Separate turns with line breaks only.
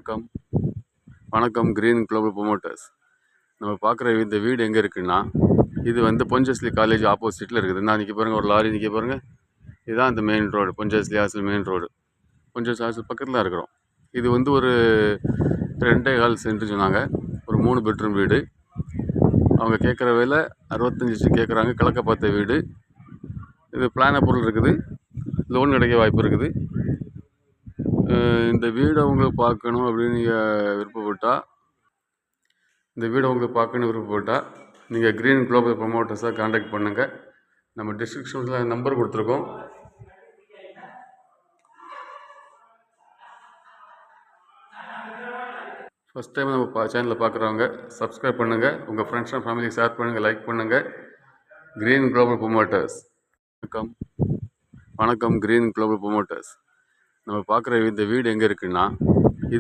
வணக்கம் வணக்கம் green global promoters. நம்ம பார்க்குற இந்த வீடு எங்கே இருக்குன்னா, இது வந்து பொன்ஜஸ்லி காலேஜ் ஆப்போசிட்டில் இருக்குது. நான் நிற்க பாருங்கள், ஒரு லாரி நிற்க பாருங்கள். இதுதான் இந்த main road, பொன்ஜஸ்லி hostel main road. பொன்ஜஸ்லி hostel பக்கத்தில் தான் இருக்கிறோம். இது வந்து ஒரு 2.25 சென்ட் சொன்னாங்க. ஒரு 3 பெட்ரூம் வீடு. அவங்க கேட்குற விலை 65 லட்சம் கேட்குறாங்க. கிழக்க பார்த்த வீடு. இது பிளான் அப்ரூவல் இருக்குது. லோன் கிடைக்க வாய்ப்பு இருக்குது. இந்த வீடை உங்களுக்கு பார்க்கணும் அப்படின்னு நீங்கள் விருப்பப்பட்டால் நீங்கள் கிரீன் குளோபல் ப்ரொமோட்டர்ஸாக காண்டாக்ட் பண்ணுங்கள். நம்ம டிஸ்கிரிப்ஷனில் நம்பர் கொடுத்துருக்கோம். ஃபஸ்ட் டைம் நம்ம சேனலில் பார்க்குறவங்க சப்ஸ்கிரைப் பண்ணுங்கள். உங்கள் ஃப்ரெண்ட்ஸ் அண்ட் ஃபேமிலிக்கு ஷேர் பண்ணுங்கள், லைக் பண்ணுங்கள். Green global promoters. வணக்கம் கிரீன் குளோபல் ப்ரொமோட்டர்ஸ். நம்ம பார்க்குற இந்த வீடு எங்கே இருக்குன்னா,